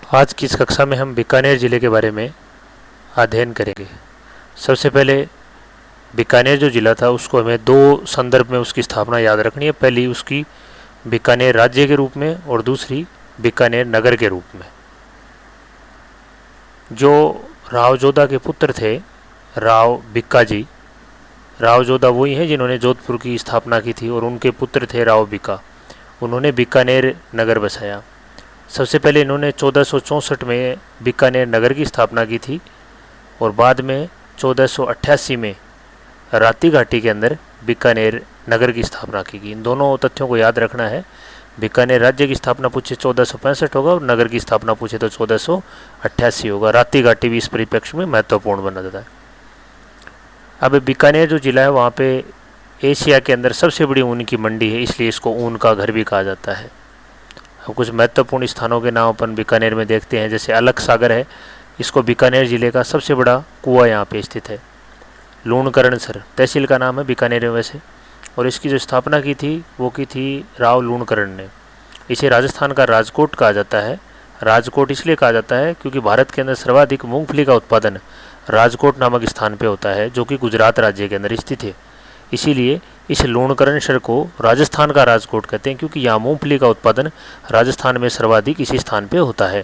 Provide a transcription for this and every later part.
आज की इस कक्षा में हम बीकानेर ज़िले के बारे में अध्ययन करेंगे। सबसे पहले बीकानेर जो ज़िला था उसको हमें दो संदर्भ में उसकी स्थापना याद रखनी है। पहली उसकी बीकानेर राज्य के रूप में और दूसरी बीकानेर नगर के रूप में। जो राव जोधा के पुत्र थे राव बिक्काजी, राव जोधा वही हैं जिन्होंने जोधपुर की स्थापना की थी और उनके पुत्र थे राव बिक्का। उन्होंने बीकानेर नगर बसाया। सबसे पहले इन्होंने 1464 में बीकानेर नगर की स्थापना की थी और बाद में 1488 में राती घाटी के अंदर बीकानेर नगर की स्थापना की गई। इन दोनों तथ्यों को याद रखना है। बीकानेर राज्य की स्थापना पूछे 1465 होगा और नगर की स्थापना पूछे तो 1488 होगा। राती घाटी भी इस परिप्रेक्ष्य में महत्वपूर्ण बना देता है। अब बीकानेर जो जिला है वहाँ पे एशिया के अंदर सबसे बड़ी ऊन की मंडी है, इसलिए इसको ऊन का घर भी कहा जाता है। अब कुछ महत्वपूर्ण स्थानों के नाम अपन बीकानेर में देखते हैं। जैसे अलख सागर है, इसको बीकानेर ज़िले का सबसे बड़ा कुआं यहाँ पे स्थित है। लूणकरणसर तहसील का नाम है बीकानेर में वैसे, और इसकी जो स्थापना की थी वो की थी राव लूणकरण ने। इसे राजस्थान का राजकोट कहा जाता है। राजकोट इसलिए कहा जाता है क्योंकि भारत के अंदर सर्वाधिक मूंगफली का उत्पादन राजकोट नामक स्थान पे होता है, जो कि गुजरात राज्य के अंदर स्थित है। इसीलिए इस लूणकरणसर को राजस्थान का राजकोट कहते हैं, क्योंकि यहाँ मूंगफली का उत्पादन राजस्थान में सर्वाधिक इसी स्थान पे होता है।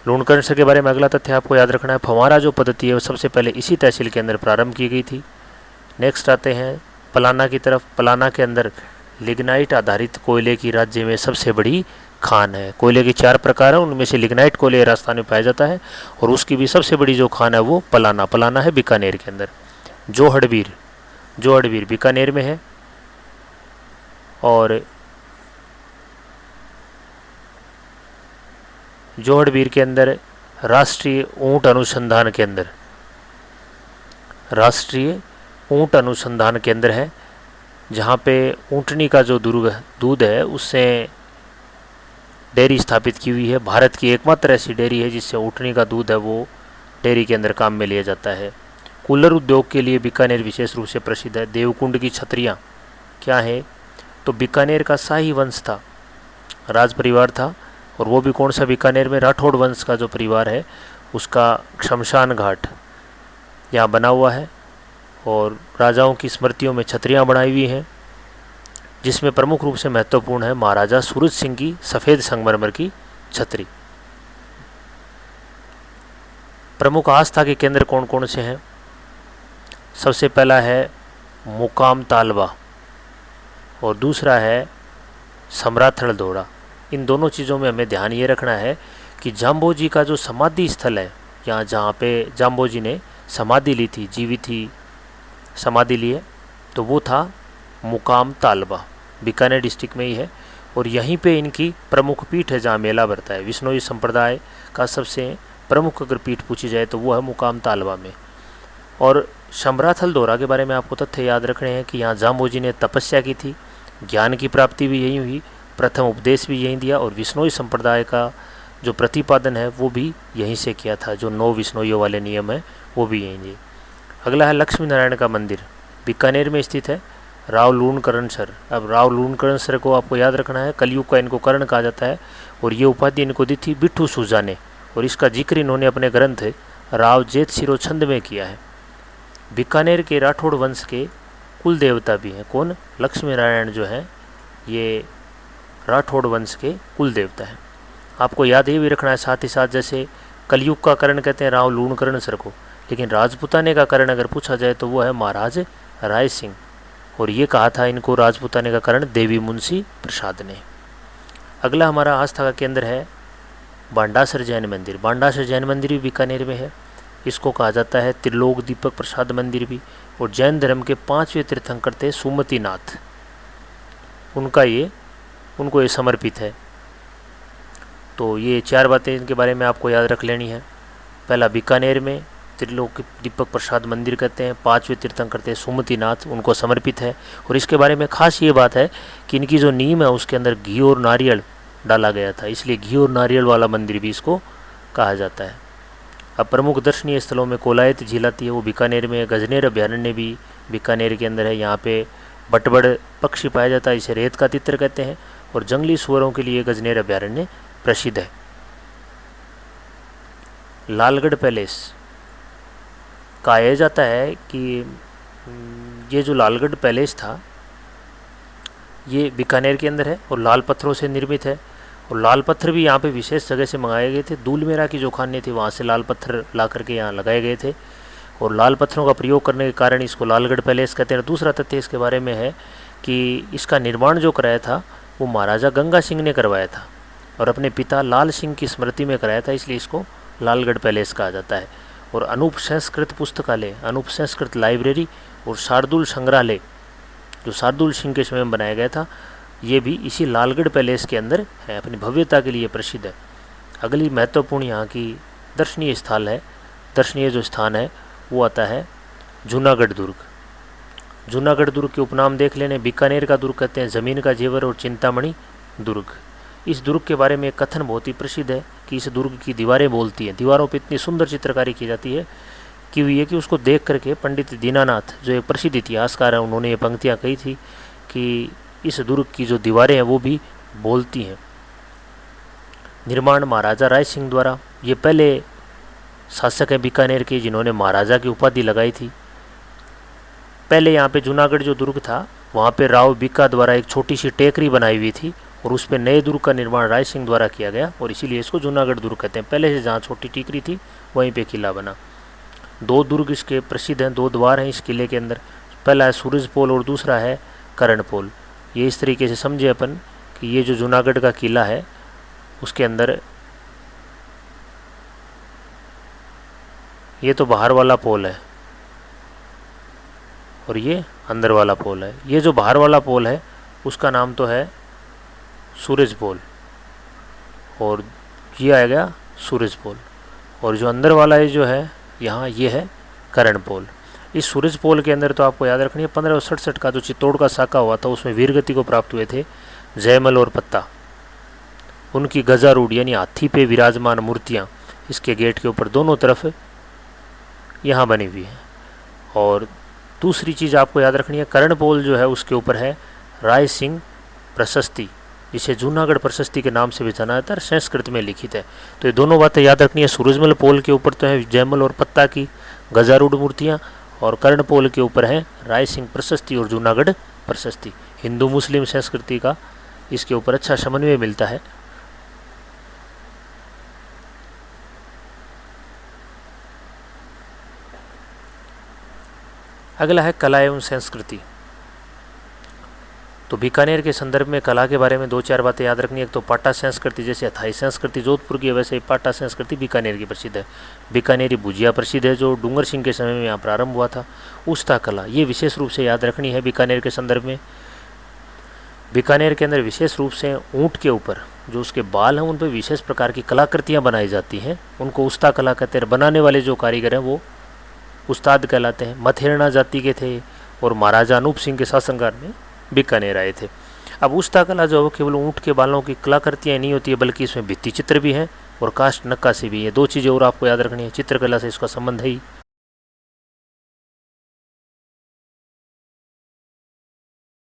लूणकरणसर के बारे में अगला तथ्य आपको याद रखना है। फव्वारा जो पद्धति है वो सबसे पहले इसी तहसील के अंदर प्रारंभ की गई थी। नेक्स्ट आते हैं पलाना की तरफ। पलाना के अंदर लिग्नाइट आधारित कोयले की राज्य में सबसे बड़ी खान है। कोयले के 4 प्रकार हैं, उनमें से लिग्नाइट कोयले राजस्थान में पाया जाता है और उसकी भी सबसे बड़ी जो खान है वो पलाना है बीकानेर के अंदर। जोहड़बीर बीकानेर में है। और जोहड़बीर के अंदर राष्ट्रीय ऊंट अनुसंधान केंद्र है, जहाँ पे ऊँटनी का जो दूध है उससे डेयरी स्थापित की हुई है। भारत की एकमात्र ऐसी डेयरी है जिससे ऊँटनी का दूध है वो डेयरी के अंदर काम में लिया जाता है। कूलर उद्योग के लिए बीकानेर विशेष रूप से प्रसिद्ध है। देवकुंड की छतरियाँ क्या है, तो बीकानेर का शाही वंश था, राज परिवार था, और वो भी कौन सा बीकानेर में राठौड़ वंश का जो परिवार है उसका शमशान घाट यहाँ बना हुआ है और राजाओं की स्मृतियों में छतरियाँ बनाई हुई हैं, जिसमें प्रमुख रूप से महत्वपूर्ण है महाराजा सूरज सिंह की सफ़ेद संगमरमर की छतरी। प्रमुख आस्था के केंद्र कौन कौन से हैं? सबसे पहला है मुकाम तालबा और दूसरा है समराथल दौड़ा। इन दोनों चीज़ों में हमें ध्यान ये रखना है कि जाम्बोजी का जो समाधि स्थल है, यहाँ जहाँ पे जाम्बोजी ने समाधि ली थी, जीवित ही समाधि ली है, तो वो था मुकाम तालबा, बीकानेर डिस्ट्रिक्ट में ही है। और यहीं पे इनकी प्रमुख पीठ है जहाँ मेला भरता है। विश्नोई संप्रदाय का सबसे प्रमुख अगर पीठ पूछी जाए तो वो है मुकाम तालबा में। और समराथल दौरा के बारे में आपको तथ्य याद रखने हैं कि यहाँ जाम्बोजी ने तपस्या की थी, ज्ञान की प्राप्ति भी यहीं हुई, प्रथम उपदेश भी यहीं दिया और विश्नोई संप्रदाय का जो प्रतिपादन है वो भी यहीं से किया था। जो 9 विश्नोइयों वाले नियम हैं वो भी यहीं दिए। अगला है लक्ष्मी नारायण का मंदिर, बीकानेर में स्थित है। राव लूणकरणसर। अब राव लूणकरणसर को आपको याद रखना है, कलयुग का इनको कर्ण कहा जाता है और ये उपाधि इनको दी थी बिट्ठू सूजा ने, और इसका जिक्र इन्होंने अपने ग्रंथ राव जेत सिरोछंद में किया है। बीकानेर के राठौड़ वंश के कुल देवता भी हैं। कौन? लक्ष्मी नारायण जो हैं ये राठौड़ वंश के कुल देवता हैं। आपको याद ये भी रखना है साथ ही साथ, जैसे कलयुग का कर्ण कहते हैं राव लूणकरणसर को, लेकिन राजपुताने का कर्ण अगर पूछा जाए तो वो है महाराज राय सिंह, और ये कहा था इनको राजपुताने का कर्ण देवी मुंशी प्रसाद ने। अगला हमारा आस्था का केंद्र है बांडासर जैन मंदिर। बांडासर जैन मंदिर भी बीकानेर में है। इसको कहा जाता है त्रिलोक दीपक प्रसाद मंदिर भी। और जैन धर्म के 5वें तीर्थंकर थे सुमतिनाथ, उनको ये समर्पित है। तो ये 4 बातें इनके बारे में आपको याद रख लेनी है। पहला, बीकानेर में त्रिलोक दीपक प्रसाद मंदिर कहते हैं, 5वें तीर्थंकर थे सुमतिनाथ, उनको समर्पित है। और इसके बारे में खास ये बात है कि इनकी जो नीम है उसके अंदर घी और नारियल डाला गया था, इसलिए घी और नारियल वाला मंदिर भी इसको कहा जाता है। अब प्रमुख दर्शनीय स्थलों में कोलायत झील आती है, वो बीकानेर में। गजनेर अभ्यारण्य भी बीकानेर के अंदर है। यहाँ पे बटबड़ पक्षी पाया जाता है, इसे रेत का तितर कहते हैं। और जंगली सुअरों के लिए गजनेर अभ्यारण्य प्रसिद्ध है। लालगढ़ पैलेस। कहा जाता है कि ये जो लालगढ़ पैलेस था ये बीकानेर के अंदर है और लाल पत्थरों से निर्मित है। और लाल पत्थर भी यहाँ पे विशेष जगह से मंगाए गए थे। दूलमेरा की जो खाने थी वहाँ से लाल पत्थर ला करके यहाँ लगाए गए थे और लाल पत्थरों का प्रयोग करने के कारण इसको लालगढ़ पैलेस कहते हैं। दूसरा तथ्य इसके बारे में है कि इसका निर्माण जो कराया था वो महाराजा गंगा सिंह ने करवाया था और अपने पिता लाल सिंह की स्मृति में कराया था, इसलिए इसको लालगढ़ पैलेस कहा जाता है। और अनूप संस्कृत पुस्तकालय, अनूप संस्कृत लाइब्रेरी और शार्दुल संग्रहालय जो शार्दुल सिंह के समय में बनाया गया था, ये भी इसी लालगढ़ पैलेस के अंदर है। अपनी भव्यता के लिए प्रसिद्ध है। अगली महत्वपूर्ण यहाँ की दर्शनीय स्थल है, दर्शनीय जो स्थान है वो आता है जूनागढ़ दुर्ग। जूनागढ़ दुर्ग के उपनाम देख लेने, बीकानेर का दुर्ग कहते हैं, ज़मीन का जेवर और चिंतामणि दुर्ग। इस दुर्ग के बारे में एक कथन बहुत ही प्रसिद्ध है कि इस दुर्ग की दीवारें बोलती हैं। दीवारों पर इतनी सुंदर चित्रकारी की जाती है कि हुई है कि उसको देख करके पंडित दीनानाथ जो एक प्रसिद्ध इतिहासकार हैं उन्होंने ये पंक्तियाँ कही थी कि इस दुर्ग की जो दीवारें हैं वो भी बोलती हैं। निर्माण महाराजा राय सिंह द्वारा। ये पहले शासक हैं बीकानेर के जिन्होंने महाराजा की उपाधि लगाई थी। पहले यहाँ पे जूनागढ़ जो दुर्ग था वहाँ पे राव बीका द्वारा एक छोटी सी टेकरी बनाई हुई थी और उस पर नए दुर्ग का निर्माण राय सिंह द्वारा किया गया और इसीलिए इसको जूनागढ़ दुर्ग कहते हैं। पहले से जहाँ छोटी टेकरी थी वहीं पे किला बना। दो दुर्ग इसके प्रसिद्ध हैं, दो द्वार हैं इस किले के अंदर। पहला है सूरजपोल और दूसरा है कर्णपोल। ये इस तरीके से समझे अपन कि ये जो जूनागढ़ का किला है उसके अंदर ये तो बाहर वाला पोल है और ये अंदर वाला पोल है। ये जो बाहर वाला पोल है उसका नाम तो है सूरजपोल और ये आएगा सूरजपोल। और जो अंदर वाला ये जो है यहाँ ये है कर्णपोल। इस सूरजपोल के अंदर तो आपको याद रखनी है 1567 का जो चित्तौड़ का साका हुआ था उसमें वीरगति को प्राप्त हुए थे जयमल और पत्ता। उनकी गजारूढ़ यानी हाथी पे विराजमान मूर्तियाँ इसके गेट के ऊपर दोनों तरफ यहाँ बनी हुई है। और दूसरी चीज़ आपको याद रखनी है कर्णपोल जो है उसके ऊपर है राय सिंह प्रशस्ति, जिसे जूनागढ़ प्रशस्ति के नाम से भी जाना जाता है, संस्कृत में लिखित है। तो ये दोनों बातें याद रखनी है। सूरजमल पोल के ऊपर तो है जयमल और पत्ता की गजारूढ़ मूर्तियाँ और कर्णपोल के ऊपर है राय सिंह प्रशस्ति और जूनागढ़ प्रशस्ति। हिंदू मुस्लिम संस्कृति का इसके ऊपर अच्छा समन्वय मिलता है। अगला है कला एवं संस्कृति। तो बीकानेर के संदर्भ में कला के बारे में दो चार बातें याद रखनी है। एक तो पाटा संस्कृति, जैसे हथाई संस्कृति जोधपुर की है वैसे ही पाटा संस्कृति बीकानेर की प्रसिद्ध है। बीकानेरी भुजिया प्रसिद्ध है जो डूंगर सिंह के समय में यहाँ प्रारंभ हुआ था। उस्ता कला ये विशेष रूप से याद रखनी है बीकानेर के संदर्भ में। बीकानेर के अंदर विशेष रूप से ऊँट के ऊपर जो उसके बाल हैं उन पर विशेष प्रकार की कलाकृतियाँ बनाई जाती हैं, उनको उस्ता कला कहते हैं। बनाने वाले जो कारीगर हैं वो उस्ताद कहलाते हैं। मथेरना जाति के थे और महाराजा अनूप सिंह के शासनकाल में बीकानेर आए थे। अब उस्ता कला जो है केवल ऊँट के बालों की कलाकृतियाँ नहीं होती है बल्कि इसमें भित्ति चित्र भी हैं और काष्ठ नक्काशी भी है। दो चीज़ें और आपको याद रखनी है, चित्रकला से इसका संबंध है ही।